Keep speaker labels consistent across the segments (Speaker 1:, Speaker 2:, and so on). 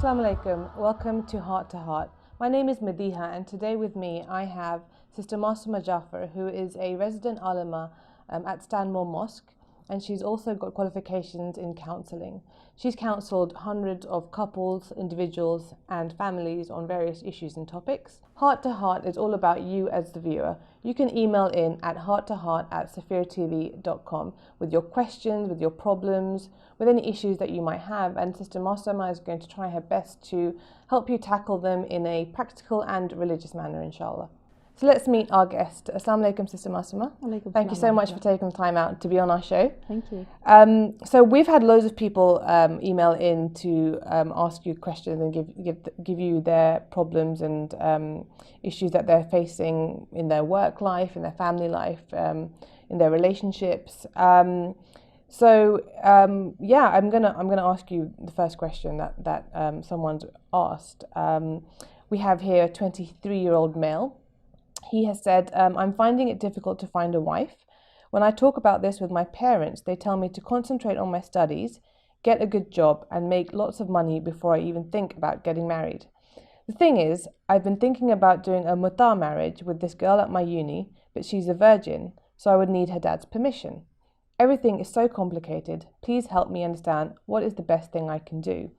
Speaker 1: Assalamu alaikum. Welcome to Heart to Heart. My name is Madiha, and today with me I have Sister Masuma Jaffer, who is a resident alima at Stanmore Mosque, and she's also got qualifications in counselling. She's counselled hundreds of couples, individuals, and families on various issues and topics. Heart to Heart is all about you as the viewer. You can email in at hearttoheart@safirtv.com with your questions, with your problems, with any issues that you might have, and Sister Masuma is going to try her best to help you tackle them in a practical and religious manner, inshallah. So let's meet our guest. Assalamu alaikum, Sister Masuma. Thank you so much for taking the time out to be on our show.
Speaker 2: Thank you.
Speaker 1: So we've had loads of people email in to ask you questions and give you their problems and issues that they're facing in their work life, in their family life, in their relationships. I'm gonna ask you the first question that someone's asked. We have here a 23-year-old male. He has said, I'm finding it difficult to find a wife. When I talk about this with my parents, they tell me to concentrate on my studies, get a good job, and make lots of money before I even think about getting married. The thing is, I've been thinking about doing a muta marriage with this girl at my uni, but she's a virgin, so I would need her dad's permission. Everything is so complicated. Please help me understand what is the best thing I can do.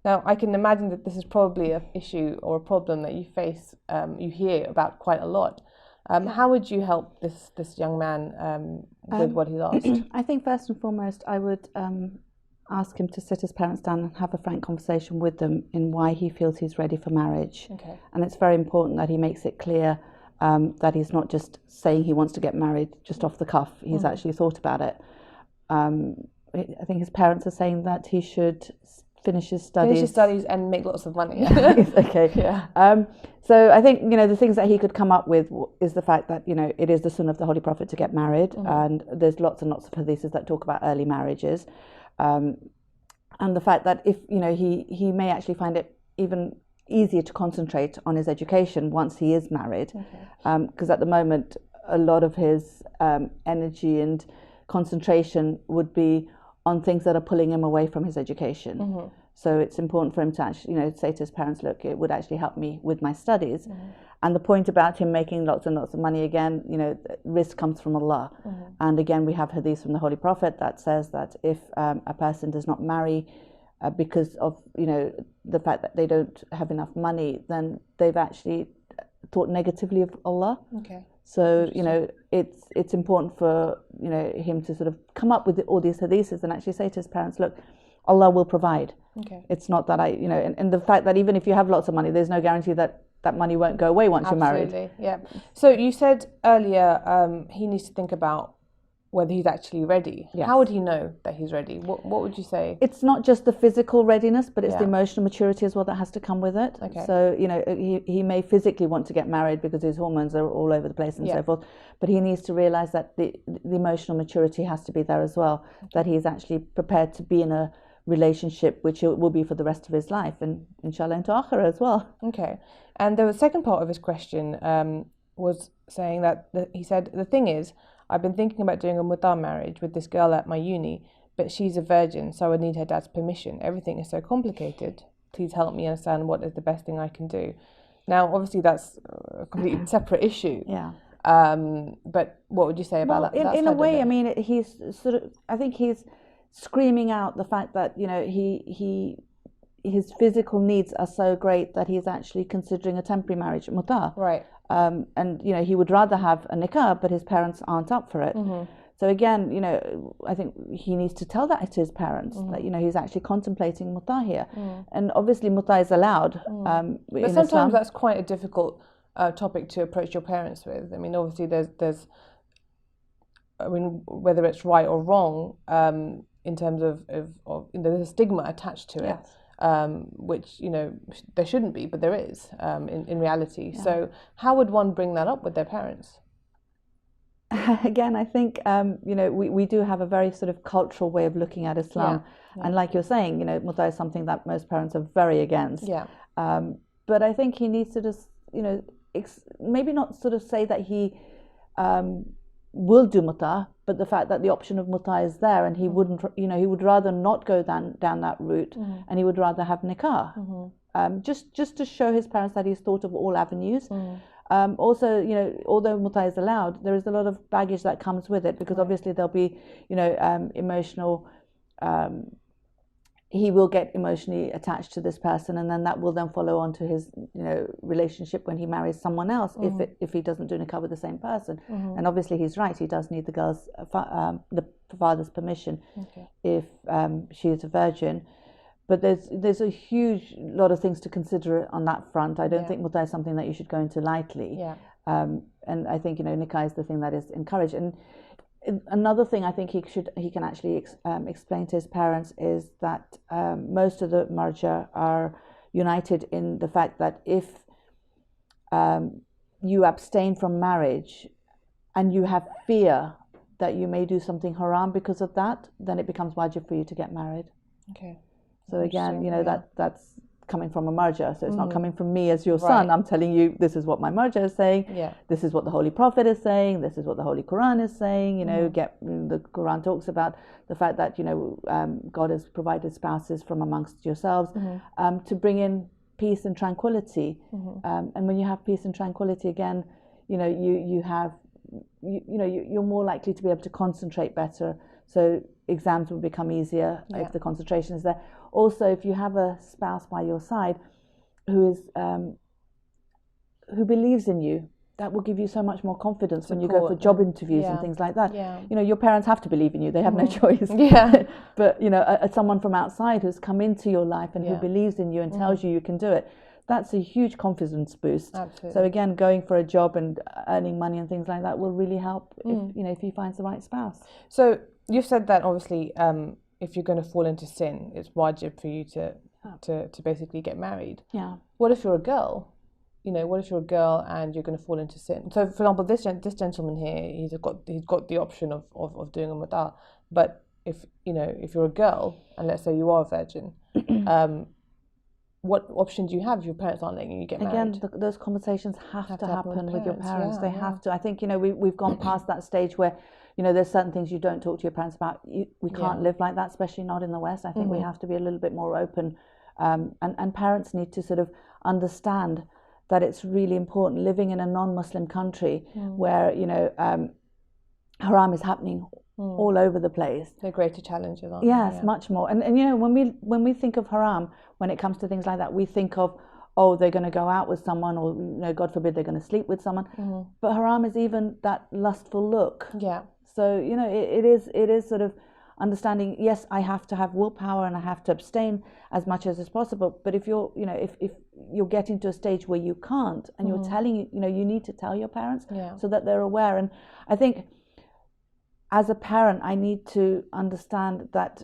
Speaker 1: Now, I can imagine that this is probably an issue or a problem that you face, you hear about quite a lot. How would you help this young man with what he's asked?
Speaker 2: I think first and foremost, I would ask him to sit his parents down and have a frank conversation with them in why he feels he's ready for marriage.
Speaker 1: Okay.
Speaker 2: And it's very important that he makes it clear that he's not just saying he wants to get married just off the cuff. He's actually thought about it. I think his parents are saying that he should finish his studies
Speaker 1: and make lots of money.
Speaker 2: Okay.
Speaker 1: Yeah.
Speaker 2: So I think, the things that he could come up with is the fact that, it is the sunnah of the Holy Prophet to get married, and there's lots and lots of hadiths that talk about early marriages, and the fact that if he may actually find it even easier to concentrate on his education once he is married, because at the moment a lot of his energy and concentration would be on things that are pulling him away from his education. So it's important for him to actually, say to his parents, look, it would actually help me with my studies. And the point about him making lots and lots of money, again, risk comes from Allah. And again, we have hadith from the Holy Prophet that says that if a person does not marry because of, the fact that they don't have enough money, then they've actually thought negatively of Allah.
Speaker 1: Okay.
Speaker 2: So, it's important for, him to sort of come up with all these hadiths and actually say to his parents, look, Allah will provide.
Speaker 1: Okay.
Speaker 2: It's not that and the fact that even if you have lots of money, there's no guarantee that that money won't go away once you're married.
Speaker 1: Absolutely, yeah. So you said earlier he needs to think about whether he's actually ready.
Speaker 2: Yes.
Speaker 1: How would he know that he's ready? What would you say?
Speaker 2: It's not just the physical readiness, but it's the
Speaker 1: Yeah.
Speaker 2: emotional maturity as well that has to come with it.
Speaker 1: Okay.
Speaker 2: So, he may physically want to get married because his hormones are all over the place and
Speaker 1: Yeah.
Speaker 2: so forth, but he needs to realize that the emotional maturity has to be there as well, that he's actually prepared to be in a relationship which it will be for the rest of his life, and inshallah into akhirah as well.
Speaker 1: Okay. And the second part of his question was saying that he said, the thing is, I've been thinking about doing a muta marriage with this girl at my uni, but she's a virgin, so I would need her dad's permission. Everything is so complicated. Please help me understand what is the best thing I can do. Now, obviously, that's a completely separate issue.
Speaker 2: Yeah.
Speaker 1: But what would you say about that?
Speaker 2: In a way, I mean, he's I think he's screaming out the fact that, his physical needs are so great that he's actually considering a temporary marriage, muta.
Speaker 1: Right.
Speaker 2: And he would rather have a nikah, but his parents aren't up for it. So again, I think he needs to tell that to his parents that he's actually contemplating muta here, and obviously muta is allowed.
Speaker 1: But
Speaker 2: in
Speaker 1: sometimes
Speaker 2: Islam.
Speaker 1: that's quite a difficult topic to approach your parents with. I mean, obviously, there's whether it's right or wrong in terms of there's a stigma attached to it.
Speaker 2: Yes.
Speaker 1: Which there shouldn't be, but there is in reality.
Speaker 2: Yeah.
Speaker 1: So how would one bring that up with their parents?
Speaker 2: Again, I think we do have a very sort of cultural way of looking at Islam, and like you're saying, muta is something that most parents are very against.
Speaker 1: Yeah.
Speaker 2: But I think he needs to just maybe not sort of say that he will do muta, but the fact that the option of muta is there, and he wouldn't, you know, he would rather not go down that route, and he would rather have nikah, just to show his parents that he's thought of all avenues. Also, you know, although muta is allowed, there is a lot of baggage that comes with it, because obviously there'll be, you know, emotional. He will get emotionally attached to this person, and then that will then follow on to his, you know, relationship when he marries someone else, if he doesn't do nikah with the same person. And obviously he's right, he does need the girl's the father's permission if she is a virgin. But there's a huge lot of things to consider on that front. I don't think muta is something that you should go into lightly. And I think, you know, nikah is the thing that is encouraged. And another thing I think he can actually explain to his parents is that most of the marja are united in the fact that if you abstain from marriage and you have fear that you may do something haram because of that, then it becomes wajib for you to get married.
Speaker 1: Okay.
Speaker 2: So again, you know, that's coming from a marja, so it's not coming from me as your son. I'm telling you, this is what my marja is saying. This is what the Holy Prophet is saying. This is what the Holy Quran is saying. You know, the Quran talks about the fact that, you know, God has provided spouses from amongst yourselves to bring in peace and tranquility. And when you have peace and tranquility, again, you know, you're more likely to be able to concentrate better. So exams will become easier if the concentration is there. Also, if you have a spouse by your side who believes in you, that will give you so much more confidence when you go for job interviews and things like that. You know, your parents have to believe in you; they have no choice. But you know, someone from outside who's come into your life and who believes in you and tells you you can do it, that's a huge confidence boost.
Speaker 1: Absolutely.
Speaker 2: So again, going for a job and earning money and things like that will really help if, you know, if he finds the right spouse.
Speaker 1: So you've said that obviously, if you're going to fall into sin, it's wajib for you to basically get married. What if you're a girl? You know, what if you're a girl and you're going to fall into sin? So, for example, this gentleman here, he's got the option of doing a muta. But if you're a girl and let's say you are a virgin, what option do you have if your parents aren't letting you get married?
Speaker 2: Again, those conversations have to happen with your parents. They have to. I think, you know, we've gone past that stage where, you know, there's certain things you don't talk to your parents about. We can't live like that, especially not in the West. I think we have to be a little bit more open. And parents need to sort of understand that it's really important living in a non-Muslim country where, you know, haram is happening all over the place.
Speaker 1: They're greater challenges, aren't
Speaker 2: they? Yes, much more. And you know, when we think of haram, when it comes to things like that, we think of, oh, they're going to go out with someone, or, you know, God forbid, they're going to sleep with someone. But haram is even that lustful look. So, you know, it is sort of understanding, yes, I have to have willpower and I have to abstain as much as is possible. But if you're, you know, if you're getting to a stage where you can't, and you're telling, you know, you need to tell your parents so that they're aware. And I think as a parent, I need to understand that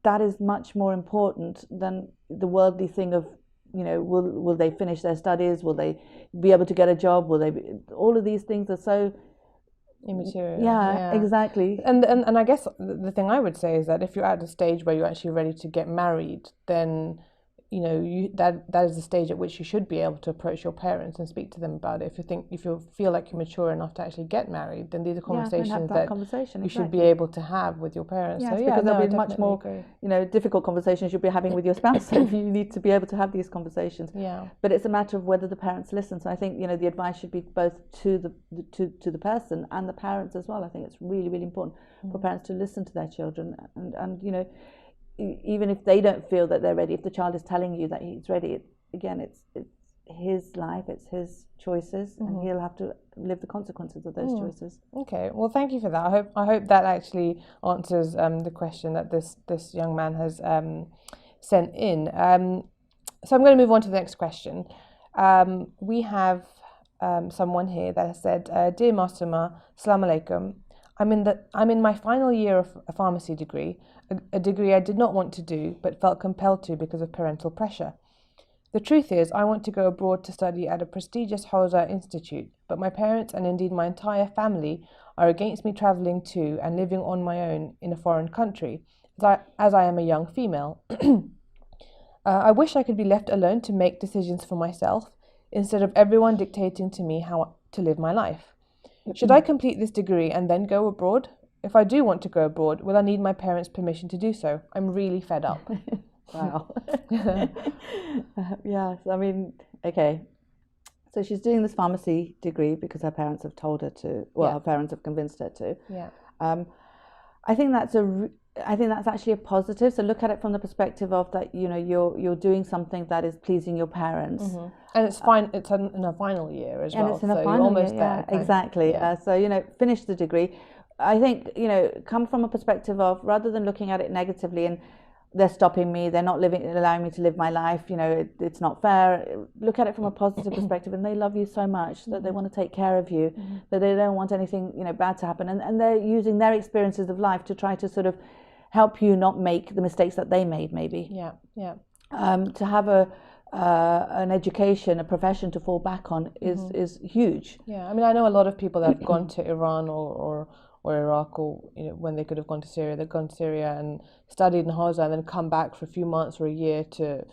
Speaker 2: that is much more important than the worldly thing of, you know, will they finish their studies? Will they be able to get a job? Will they be, all of these things are so
Speaker 1: immaterial.
Speaker 2: Exactly.
Speaker 1: And I guess the thing I would say is that if you're at a stage where you're actually ready to get married, then, you know, that is the stage at which you should be able to approach your parents and speak to them about it. If you feel like you're mature enough to actually get married, then these are conversations that you should be able to have with your parents.
Speaker 2: Yes, so, because there'll be much more, you know, difficult conversations you'll be having with your spouse. So you need to be able to have these conversations. But it's a matter of whether the parents listen. So I think, you know, the advice should be both to the person and the parents as well. I think it's really, really important for parents to listen to their children, and you know, even if they don't feel that they're ready, if the child is telling you that he's ready, it's his life, it's his choices, and he'll have to live the consequences of those choices.
Speaker 1: Okay, well, thank you for that. I hope that actually answers the question that this young man has sent in. So I'm going to move on to the next question. We have someone here that has said, "Dear Masuma, Assalamu alaikum. I'm in my final year of a pharmacy degree, a degree I did not want to do but felt compelled to because of parental pressure. The truth is, I want to go abroad to study at a prestigious Hawza institute, but my parents and indeed my entire family are against me travelling to and living on my own in a foreign country, as I am a young female. I wish I could be left alone to make decisions for myself instead of everyone dictating to me how to live my life. Should I complete this degree and then go abroad, if I do want to go abroad, will I need my parents' permission to do so? I'm really fed up.
Speaker 2: Wow. Yes, I mean, okay. So she's doing this pharmacy degree because her parents have told her to. Well, her parents have convinced her to.
Speaker 1: Yeah.
Speaker 2: I think that's actually a positive. So look at it from the perspective of that. You know, you're doing something that is pleasing your parents,
Speaker 1: and it's fine. It's in a final year as well.
Speaker 2: And it's in a
Speaker 1: so
Speaker 2: final
Speaker 1: you're almost
Speaker 2: year. Yeah,
Speaker 1: there.
Speaker 2: exactly.
Speaker 1: Yeah.
Speaker 2: So finish the degree. I think come from a perspective of rather than looking at it negatively and they're stopping me, they're not allowing me to live my life, it's not fair. Look at it from a positive perspective, and they love you so much that they want to take care of you, that they don't want anything bad to happen, and they're using their experiences of life to try to sort of help you not make the mistakes that they made, maybe. To have an education, a profession to fall back on is huge.
Speaker 1: I mean, I know a lot of people that have gone to Iran or Iraq, or when they could have gone to Syria, they've gone to Syria and studied in Hawza and then come back for a few months or a year to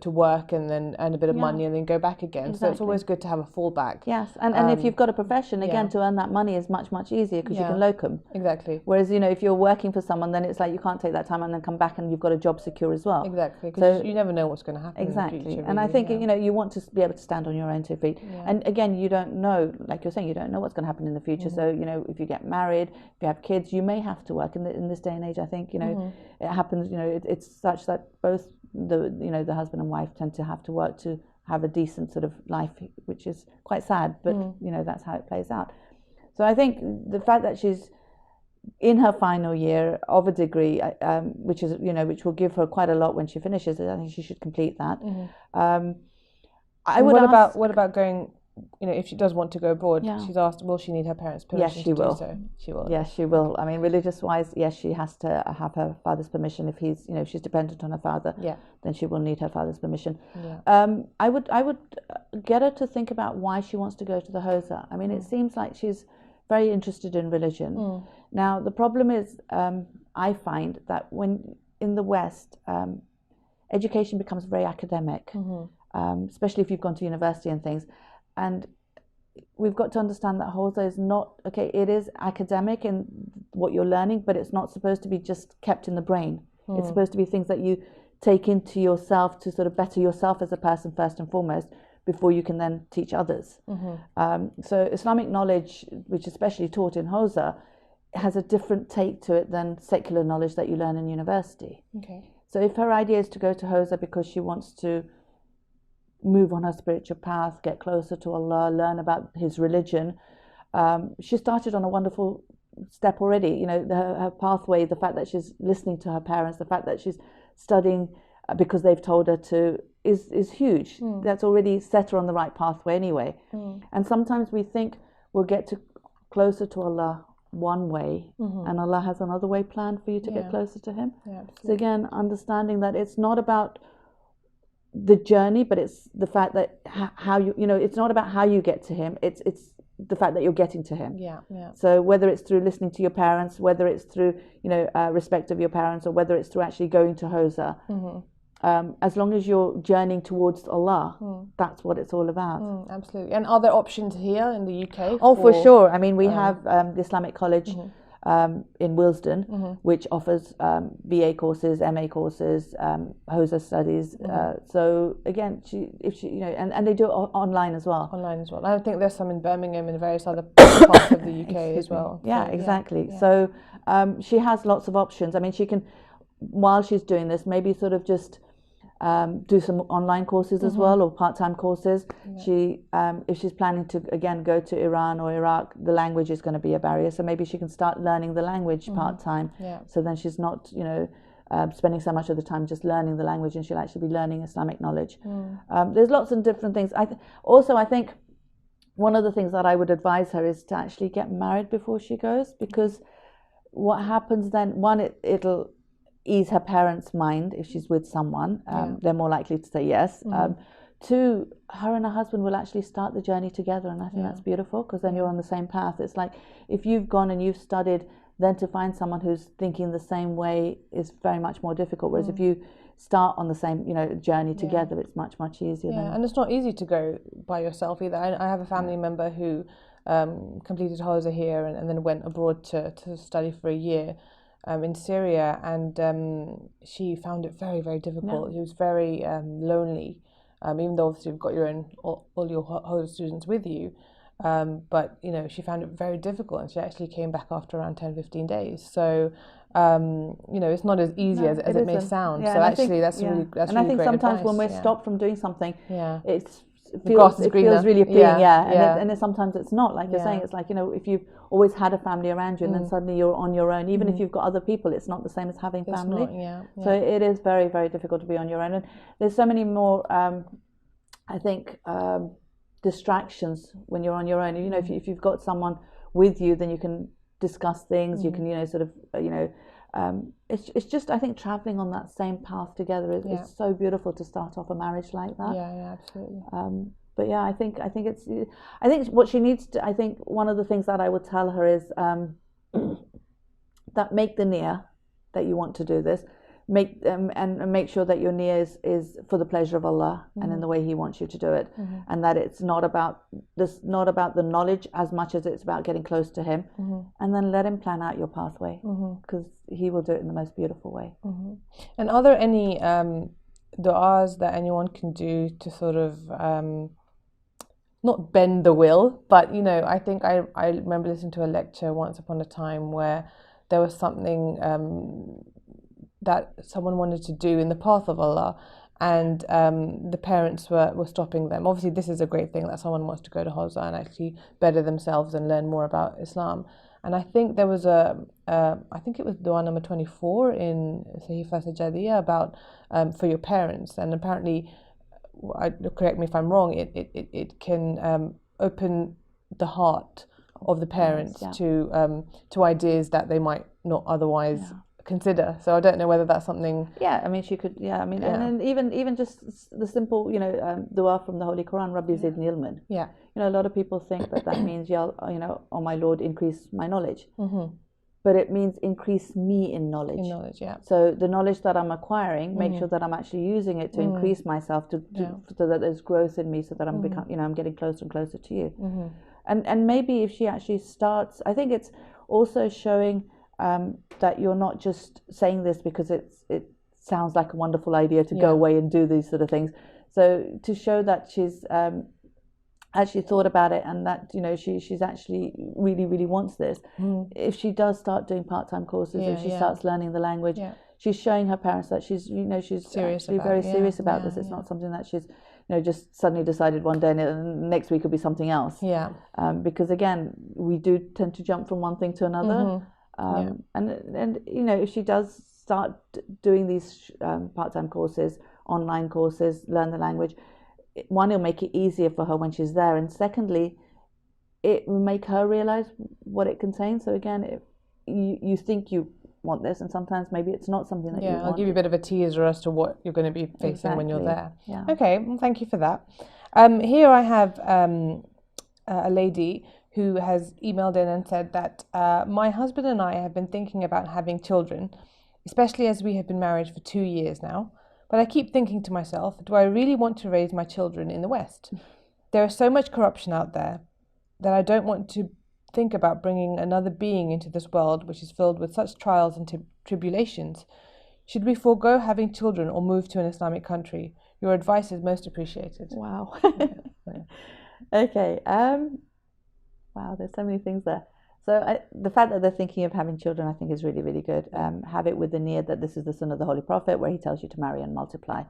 Speaker 1: work and then earn a bit of money and then go back again.
Speaker 2: Exactly.
Speaker 1: So it's always good to have a fallback.
Speaker 2: Yes, and if you've got a profession, again, to earn that money is much, much easier because you can locum.
Speaker 1: Exactly.
Speaker 2: Whereas, if you're working for someone, then it's like you can't take that time and then come back and you've got a job secure as well.
Speaker 1: Exactly, because you never know what's going to happen
Speaker 2: Exactly.
Speaker 1: in the future.
Speaker 2: And
Speaker 1: really,
Speaker 2: I think, you want to be able to stand on your own 2 feet.
Speaker 1: Yeah.
Speaker 2: And again, you don't know, like you're saying, you don't know what's going to happen in the future. So, if you get married, if you have kids, you may have to work. In this day and age, I think, it happens, it's such that both the husband and wife tend to have to work to have a decent sort of life, which is quite sad, but that's how it plays out. So I think the fact that she's in her final year of a degree, which is which will give her quite a lot when she finishes it, I think she should complete that.
Speaker 1: What about going? If she does want to go abroad, she's asked, will she need her parents' permission?
Speaker 2: Yes, she will.
Speaker 1: Do so? She will.
Speaker 2: Yes, she will. I mean, religious-wise, yes, she has to have her father's permission. If he's, if she's dependent on her father, then she will need her father's permission.
Speaker 1: Yeah.
Speaker 2: I would get her to think about why she wants to go to the Hawza. I mean, it seems like she's very interested in religion. Now, the problem is, I find that when in the West, education becomes very academic, especially if you've gone to university and things. And we've got to understand that Hawza is not, it is academic in what you're learning, but it's not supposed to be just kept in the brain. It's supposed to be things that you take into yourself to sort of better yourself as a person first and foremost, before you can then teach others. So Islamic knowledge, which is especially taught in Hawza, has a different take to it than secular knowledge that you learn in university.
Speaker 1: Okay.
Speaker 2: So if her idea is to go to Hawza because she wants to move on her spiritual path, get closer to Allah, learn about His religion, she started on a wonderful step already. Her pathway, the fact that she's listening to her parents, the fact that she's studying because they've told her to, is huge. That's already set her on the right pathway anyway. And sometimes we think we'll get closer to Allah one way, and Allah has another way planned for you to get closer to Him. So again, understanding that it's not about the journey, but it's the fact that how it's not about how you get to Him, it's the fact that you're getting to Him. So whether it's through listening to your parents, whether it's through respect of your parents, or whether it's through actually going to Hawza, as long as you're journeying towards Allah, that's what it's all about.
Speaker 1: Absolutely. And are there options here in the UK?
Speaker 2: Oh, for sure. I mean, we have the Islamic College in Willesden, which offers BA courses, MA courses, Hawza studies. So again, if she, and they do it online as well.
Speaker 1: Online as well. I think there's some in Birmingham and various other parts of the UK as well.
Speaker 2: Yeah, exactly. So she has lots of options. I mean, she can, while she's doing this, maybe sort of just do some online courses as well, or part-time courses. She, if she's planning to again go to Iran or Iraq, the language is going to be a barrier. So maybe she can start learning the language part-time. So then she's not, spending so much of the time just learning the language, and she'll actually be learning Islamic knowledge. There's lots of different things. I think one of the things that I would advise her is to actually get married before she goes, because what happens then, one, it'll ease her parents' mind if she's with someone. They're more likely to say yes. Two, her and her husband will actually start the journey together, and I think that's beautiful, because then you're on the same path. It's like if you've gone and you've studied, then to find someone who's thinking the same way is very much more difficult. Whereas if you start on the same journey together, it's much, much easier.
Speaker 1: And it's not easy to go by yourself either. I have a family member who completed Hawza here and then went abroad to study for a year in Syria, and she found it very, very difficult. She was very lonely, even though obviously you've got your own all your Hawza students with you. But she found it very difficult, and she actually came back after around 10-15 days. So it's not as easy as it may sound. So actually, that's really
Speaker 2: and
Speaker 1: really
Speaker 2: I think
Speaker 1: great
Speaker 2: sometimes
Speaker 1: advice.
Speaker 2: when we're stopped from doing something, it
Speaker 1: grass is greener.
Speaker 2: feels really appealing, and then sometimes it's not. Like you're saying, it's like if you've always had a family around you, and then suddenly you're on your own, even if you've got other people, it's not the same as having family. So it is very, very difficult to be on your own, and there's so many more, I think, distractions when you're on your own. If you've got someone with you, then you can discuss things. You can it's just, I think, traveling on that same path together is so beautiful to start off a marriage like that.
Speaker 1: Yeah, absolutely.
Speaker 2: But yeah, I think what she needs to, I think one of the things that I would tell her is that make the niyyah that you want to do this, and make sure that your niyyah is for the pleasure of Allah and in the way He wants you to do it, and that it's not about the knowledge as much as it's about getting close to Him, and then let Him plan out your pathway, because He will do it in the most beautiful way.
Speaker 1: And are there any du'as that anyone can do to sort of not bend the will, but I think I remember listening to a lecture once upon a time where there was something that someone wanted to do in the path of Allah, and the parents were stopping them. Obviously, this is a great thing that someone wants to go to Hawza and actually better themselves and learn more about Islam. And I think there was I think it was dua number 24 in Sahifa Sajadiyya about for your parents. And apparently, correct me if I'm wrong, it can open the heart of the parents to ideas that they might not otherwise consider. So I don't know whether that's something.
Speaker 2: I mean, she could. And then even just the simple, dua from the Holy Quran, Rabbi Zidni Ilman. A lot of people think that means, oh my Lord, increase my knowledge. But it means increase me in knowledge. So the knowledge that I'm acquiring, make sure that I'm actually using it to increase myself, so that there's growth in me, so that I'm I'm getting closer and closer to you. And maybe if she actually starts, I think it's also showing that you're not just saying this because it sounds like a wonderful idea to go away and do these sort of things. So to show that she's actually thought about it, and that she's actually really, really wants this. If she does start doing part-time courses, if she starts learning the language, she's showing her parents that she's
Speaker 1: serious
Speaker 2: actually very serious about this. It's not something that she's just suddenly decided one day and next week will be something else. Because again, we do tend to jump from one thing to another. And if she does start doing these part-time courses, online courses, learn the language, one, it'll make it easier for her when she's there, and secondly, it will make her realize what it contains. So again, you think you want this, and sometimes maybe it's not something that you want.
Speaker 1: I'll give you a bit of a teaser as to what you're going to be facing when you're there. Okay, well, thank you for that. Here I have a lady who has emailed in and said that my husband and I have been thinking about having children, especially as we have been married for 2 years now. But I keep thinking to myself, do I really want to raise my children in the West? There is so much corruption out there that I don't want to think about bringing another being into this world which is filled with such trials and tribulations. Should we forego having children or move to an Islamic country? Your advice is most appreciated.
Speaker 2: Wow. Okay. Wow, there's so many things there. So the fact that they're thinking of having children, I think, is really, really good. Have it with the niyyah that this is the son of the Holy Prophet, where he tells you to marry and multiply.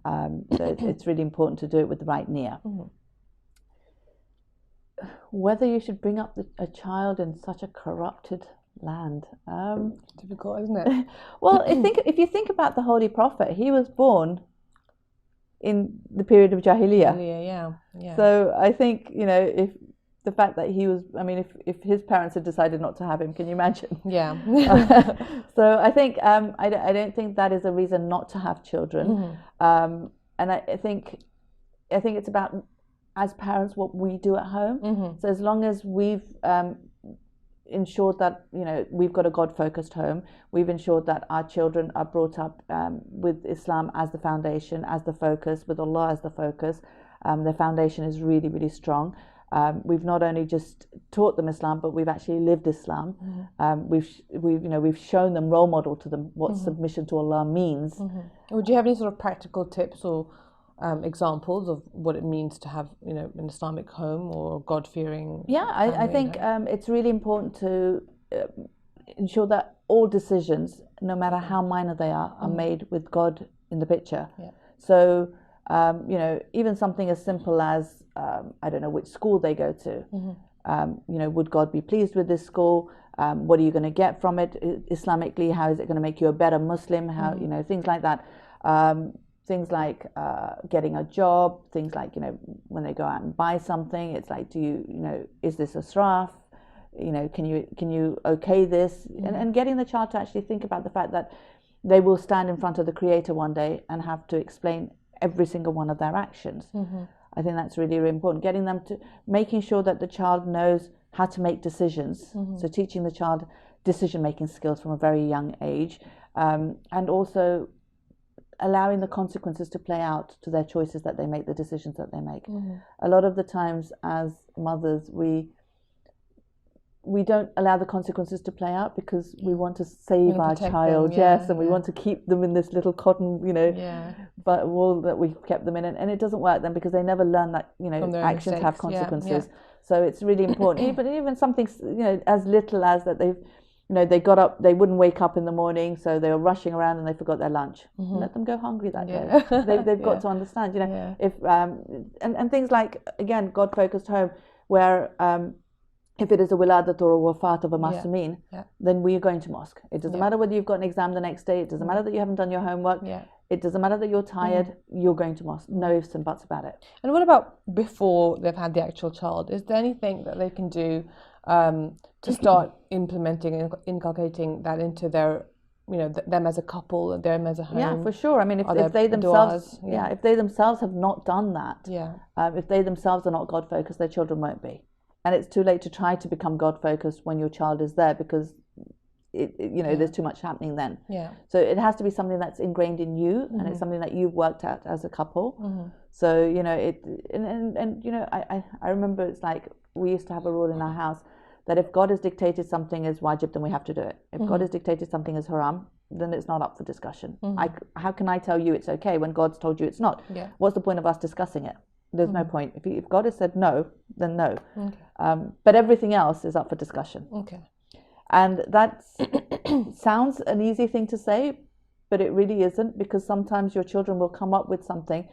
Speaker 2: So it's really important to do it with the right niyyah. Whether you should bring up a child in such a corrupted land.
Speaker 1: Difficult, isn't it?
Speaker 2: Well, if you think about the Holy Prophet, he was born in the period of Jahiliyyah. So I think, if the fact that he was, if his parents had decided not to have him, can you imagine? So I think, I don't think that is a reason not to have children. And I think it's about, as parents, what we do at home. So as long as we've ensured that, we've got a God-focused home, we've ensured that our children are brought up with Islam as the foundation, as the focus, with Allah as the focus, the foundation is really, really strong. We've not only just taught them Islam, but we've actually lived Islam. We've shown them, role model to them, what submission to Allah means.
Speaker 1: Would you have any sort of practical tips or examples of what it means to have, an Islamic home or God-fearing?
Speaker 2: Yeah, I think it's really important to ensure that all decisions, no matter how minor they are made with God in the picture.
Speaker 1: Yeah.
Speaker 2: So, even something as simple as, I don't know which school they go to. Would God be pleased with this school? What are you going to get from it Islamically? How is it going to make you a better Muslim? How, things like that. Things like getting a job, things like, when they go out and buy something, it's like, is this a sraf? Can you okay this? And getting the child to actually think about the fact that they will stand in front of the Creator one day and have to explain every single one of their actions. I think that's really, really important. Getting them to, making sure that the child knows how to make decisions. So teaching the child decision-making skills from a very young age, and also allowing the consequences to play out to their choices that they make, the decisions that they make. A lot of the times as mothers, we don't allow the consequences to play out because we want to save our child, and we want to keep them in this little cotton, but wall that we've kept them in, and it doesn't work then because they never learn that actions have consequences. So it's really important. even something as little as that they got up, they wouldn't wake up in the morning, so they were rushing around and they forgot their lunch. Let them go hungry that day. They've got to understand, if and things like, again, God-focused home, where if it is a wiladat or a wafat of a Masumeen, then we are going to mosque. It doesn't matter whether you've got an exam the next day. It doesn't matter that you haven't done your homework. It doesn't matter that you're tired. You're going to mosque. No ifs and buts about it.
Speaker 1: And what about before they've had the actual child? Is there anything that they can do to start implementing and inculcating that into their, them as a couple and them as a home?
Speaker 2: Yeah, for sure. I mean, if they themselves, if they themselves have not done that, if they themselves are not God-focused, their children won't be. And it's too late to try to become God-focused when your child is there because there's too much happening then. So it has to be something that's ingrained in you, and it's something that you've worked at as a couple. So I remember it's like we used to have a rule in our house that if God has dictated something as wajib, then we have to do it. If God has dictated something as haram, then it's not up for discussion. How can I tell you it's okay when God's told you it's not? What's the point of us discussing it? There's no point. If God has said no, then no. But everything else is up for discussion. And that sounds an easy thing to say, but it really isn't, because sometimes your children will come up with something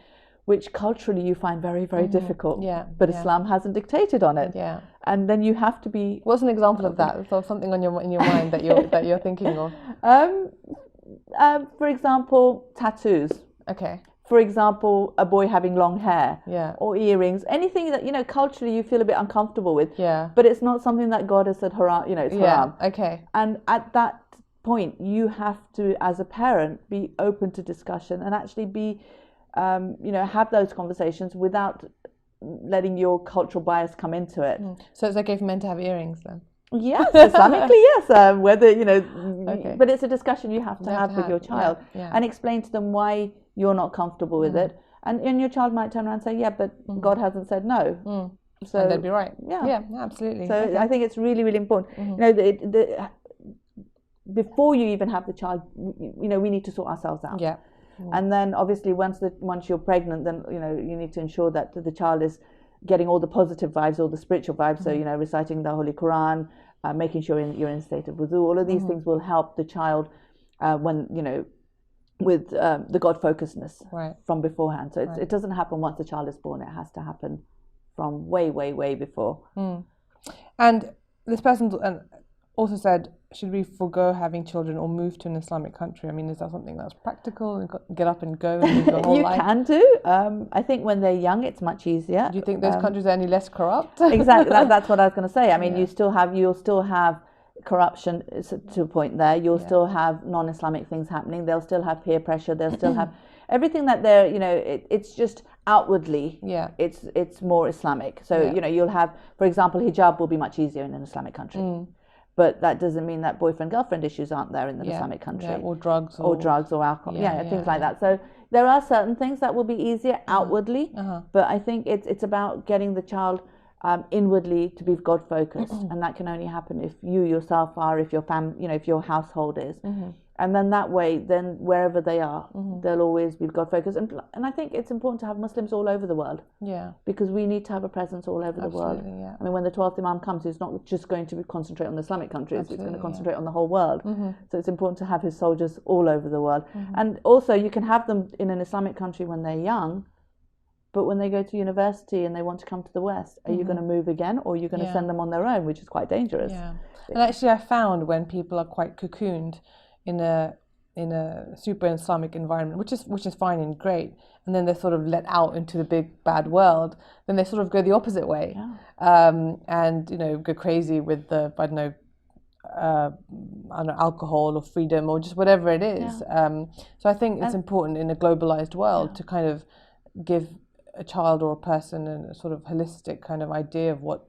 Speaker 2: which culturally you find very, very difficult. But Islam hasn't dictated on it. And then you have to be.
Speaker 1: What's an example of that? So something in your mind that you're thinking of?
Speaker 2: For example, tattoos. For example, a boy having long hair, or earrings, anything that culturally you feel a bit uncomfortable with, but it's not something that God has said haram. It's haram. And at that point, you have to, as a parent, be open to discussion and actually be, have those conversations without letting your cultural bias come into it.
Speaker 1: So it's okay for men to have earrings then?
Speaker 2: Yes, Islamically, yes. Whether but it's a discussion you have to have with your child and explain to them why you're not comfortable with it, and your child might turn around and say, but God hasn't said no.
Speaker 1: So and they'd be right. Yeah, absolutely.
Speaker 2: So I think it's really, really important. Before you even have the child, we need to sort ourselves out. And then obviously once you're pregnant, then you need to ensure that the child is getting all the positive vibes, all the spiritual vibes. So reciting the Holy Quran, making sure you're in a state of wudu. All of these things will help the child when with the God focusedness from beforehand. So it doesn't happen once the child is born. It has to happen from way, way, way before.
Speaker 1: And this person also said, should we forgo having children or move to an Islamic country? I mean, is that something that's practical and get up and go and live your whole life?
Speaker 2: You can do. I think when they're young, it's much easier.
Speaker 1: Do you think those countries are any less corrupt?
Speaker 2: Exactly. That's what I was going to say. I mean, you'll still have corruption to a point there. You'll still have non-Islamic things happening. They'll still have peer pressure. They'll still have everything that they're, it's just outwardly, it's more Islamic. So, you'll have, for example, hijab will be much easier in an Islamic country. But that doesn't mean that boyfriend-girlfriend issues aren't there in an Islamic country.
Speaker 1: Or drugs.
Speaker 2: Or alcohol. Things like that. So there are certain things that will be easier outwardly. But I think it's about getting the child inwardly to be God focused, and that can only happen if you yourself are, if your if your household is. And then that way, then wherever they are, they'll always be God focused. And I think it's important to have Muslims all over the world.
Speaker 1: Yeah.
Speaker 2: Because we need to have a presence all over the world.
Speaker 1: Yeah.
Speaker 2: I mean, when the 12th Imam comes, he's not just going to concentrate on the Islamic countries, he's going to concentrate on the whole world. So it's important to have his soldiers all over the world. And also, you can have them in an Islamic country when they're young, but when they go to university and they want to come to the West, are you going to move again, or are you going to send them on their own, which is quite dangerous?
Speaker 1: Yeah. And actually, I found when people are quite cocooned in a super Islamic environment, which is fine and great, and then they're sort of let out into the big bad world, then they sort of go the opposite way, and go crazy with the I don't know, alcohol or freedom or just whatever it is. So I think it's important in a globalized world to kind of give a child or a person a sort of holistic kind of idea of what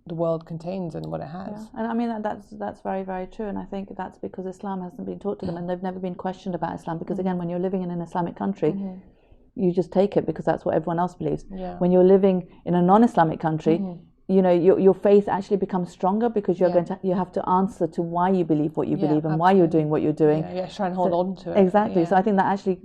Speaker 1: the world contains and what it has.
Speaker 2: And I mean that's very, very true, and I think that's because Islam hasn't been taught to them, and they've never been questioned about Islam, because again, when you're living in an Islamic country, you just take it because that's what everyone else believes. When you're living in a non-Islamic country, your faith actually becomes stronger, because you have to answer to why you believe what you believe and why you're doing what you're doing.
Speaker 1: Yeah, try and hold on to it.
Speaker 2: Exactly. So I think that actually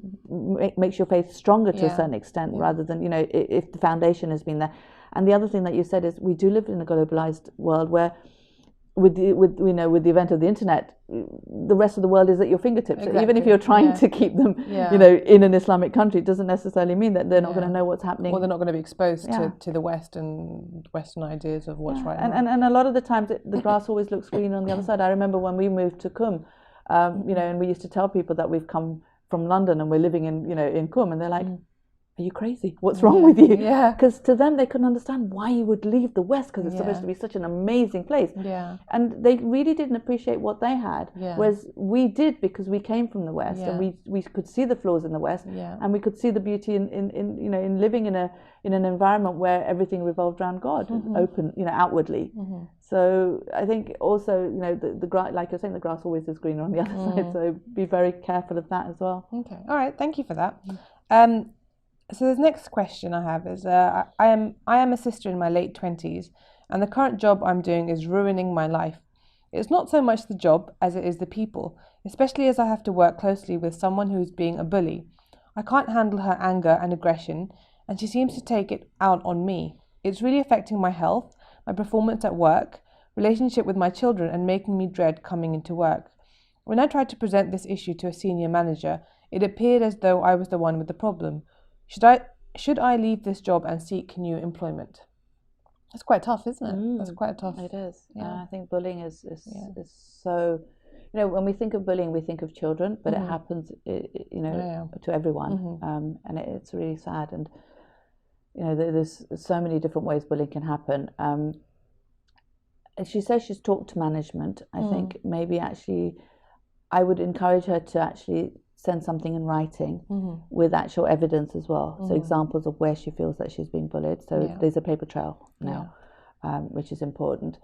Speaker 2: makes your faith stronger to a certain extent, rather than if the foundation has been there. And the other thing that you said is we do live in a globalized world where, with the event of the internet, the rest of the world is at your fingertips. Exactly. So even if you're trying to keep them, in an Islamic country, it doesn't necessarily mean that they're not going to know what's happening.
Speaker 1: Or they're not going to be exposed to the West and Western ideas of what's right.
Speaker 2: And a lot of the times, the grass always looks greener on the other side. I remember when we moved to Qum, and we used to tell people that we've come from London and we're living in Qum, and they're like, are you crazy? What's wrong with you? Because to them, they couldn't understand why you would leave the West, because it's supposed to be such an amazing place. And they really didn't appreciate what they had. Whereas we did, because we came from the West, and we could see the flaws in the West, and we could see the beauty in living in an environment where everything revolved around God, open, outwardly. So I think also, the grass, like you're saying, the grass always is greener on the other side. So be very careful of that as well.
Speaker 1: Okay. All right. Thank you for that. So the next question I have is, I am a sister in my late 20s, and the current job I'm doing is ruining my life. It's not so much the job as it is the people, especially as I have to work closely with someone who is being a bully. I can't handle her anger and aggression, and she seems to take it out on me. It's really affecting my health, my performance at work, relationship with my children, and making me dread coming into work. When I tried to present this issue to a senior manager, it appeared as though I was the one with the problem. Should I leave this job and seek new employment? That's quite tough, isn't it? That's quite tough.
Speaker 2: It is. Yeah. I think bullying is so. When we think of bullying, we think of children, but it happens, to everyone, and it's really sad. And there's so many different ways bullying can happen. She says she's talked to management. I think maybe actually, I would encourage her to actually send something in writing with actual evidence as well. So examples of where she feels that she's being bullied. So there's a paper trail now, which is important.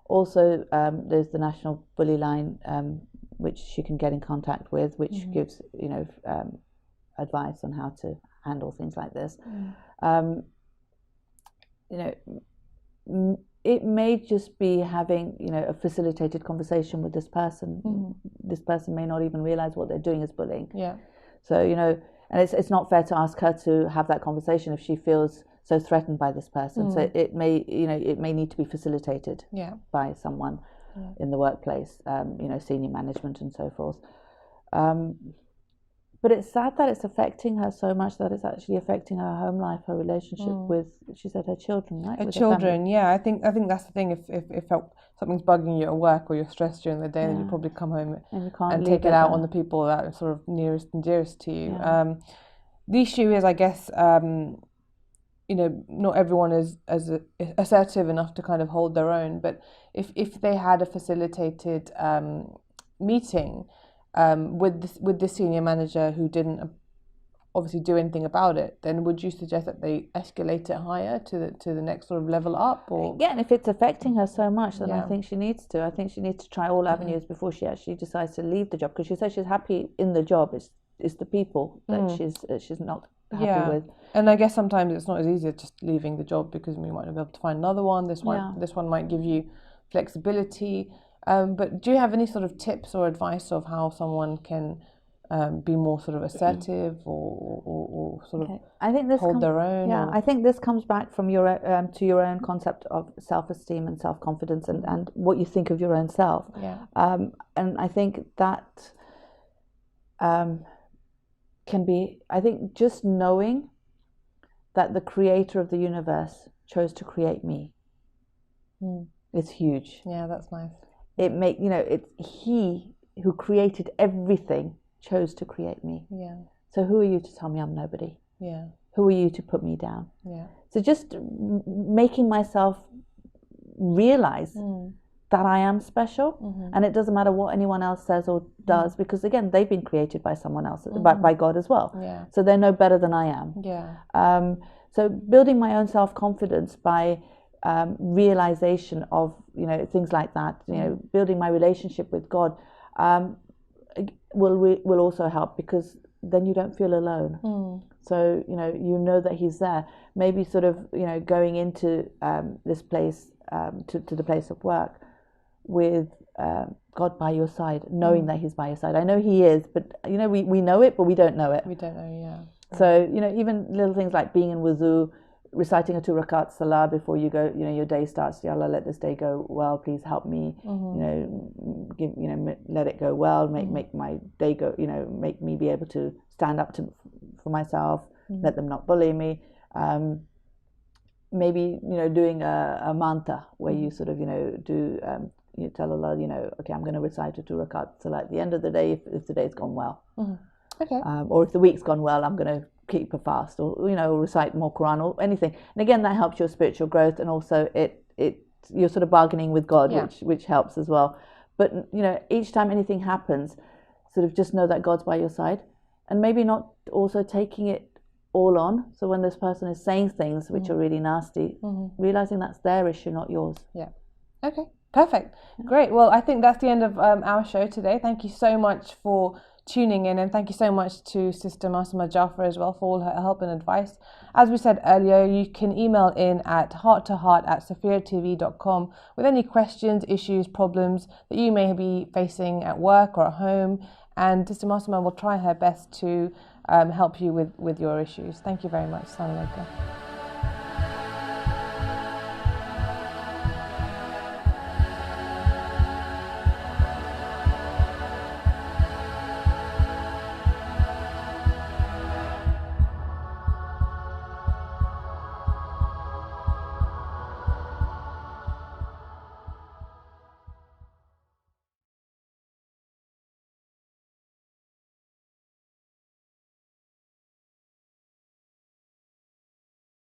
Speaker 2: Also, there's the National Bully Line, which she can get in contact with, which gives advice on how to handle things like this. It may just be having, a facilitated conversation with this person. This person may not even realize what they're doing is bullying. So, and it's not fair to ask her to have that conversation if she feels so threatened by this person. So it may need to be facilitated by someone in the workplace, senior management and so forth. But it's sad that it's affecting her so much that it's actually affecting her home life, her relationship with, she said, her children, right?
Speaker 1: Her children, I think that's the thing. If something's bugging you at work or you're stressed during the day, then you probably come home and take it out on the people that are sort of nearest and dearest to you. The issue is, I guess, not everyone is as assertive enough to kind of hold their own. But if they had a facilitated meeting with the senior manager who didn't obviously do anything about it, then would you suggest that they escalate it higher to the next sort of level up? Or
Speaker 2: and if it's affecting her so much, then I think she needs to. I think she needs to try all avenues before she actually decides to leave the job, because she says she's happy in the job. It's the people that she's not happy with.
Speaker 1: And I guess sometimes it's not as easy as just leaving the job, because we might not be able to find another one. This one might give you flexibility. But do you have any sort of tips or advice of how someone can be more sort of assertive or sort of
Speaker 2: I think this
Speaker 1: hold their own?
Speaker 2: Yeah, I think this comes back from your to your own concept of self-esteem and self-confidence and what you think of your own self.
Speaker 1: Yeah.
Speaker 2: And I think that can be, I think just knowing that the creator of the universe chose to create me is huge.
Speaker 1: Yeah, that's nice.
Speaker 2: It's he who created everything chose to create me.
Speaker 1: Yeah.
Speaker 2: So who are you to tell me I'm nobody?
Speaker 1: Yeah.
Speaker 2: Who are you to put me down?
Speaker 1: Yeah.
Speaker 2: So just making myself realize that I am special, and it doesn't matter what anyone else says or does, because again, they've been created by someone else, by God as well.
Speaker 1: Yeah.
Speaker 2: So they're no better than I am.
Speaker 1: Yeah.
Speaker 2: So building my own self-confidence by realization of things like that, building my relationship with God will also help, because then you don't feel alone. So you know that He's there. Maybe sort of going into this place to the place of work with God by your side, knowing that He's by your side. I know He is, but we know it, but we don't know it.
Speaker 1: We don't know. Yeah.
Speaker 2: So even little things like being in wuzu, reciting a 2 rakat salah before you go, your day starts. Ya Allah, let this day go well. Please help me. Let it go well. Make my day go. Make me be able to stand up for myself. Let them not bully me. Maybe doing a manta where you sort of do you tell Allah, okay, I'm going to recite a 2 rakat salah at the end of the day if the day's gone well.
Speaker 1: Okay.
Speaker 2: Or if the week's gone well, I'm going to keep a fast, or recite more Quran or anything. And again, that helps your spiritual growth, and also you're sort of bargaining with God, which helps as well. But each time anything happens, sort of just know that God's by your side, and maybe not also taking it all on. So when this person is saying things which are really nasty, realizing that's their issue, not yours.
Speaker 1: Yeah. Okay. Perfect. Great. Well, I think that's the end of our show today. Thank you so much for tuning in, and thank you so much to Sister Masuma Jaffer as well for all her help and advice. As we said earlier, you can email in at hearttoheart@sophiatv.com with any questions, issues, problems that you may be facing at work or at home, and Sister Masuma will try her best to help you with your issues. Thank you very much. Assalamu alaikum.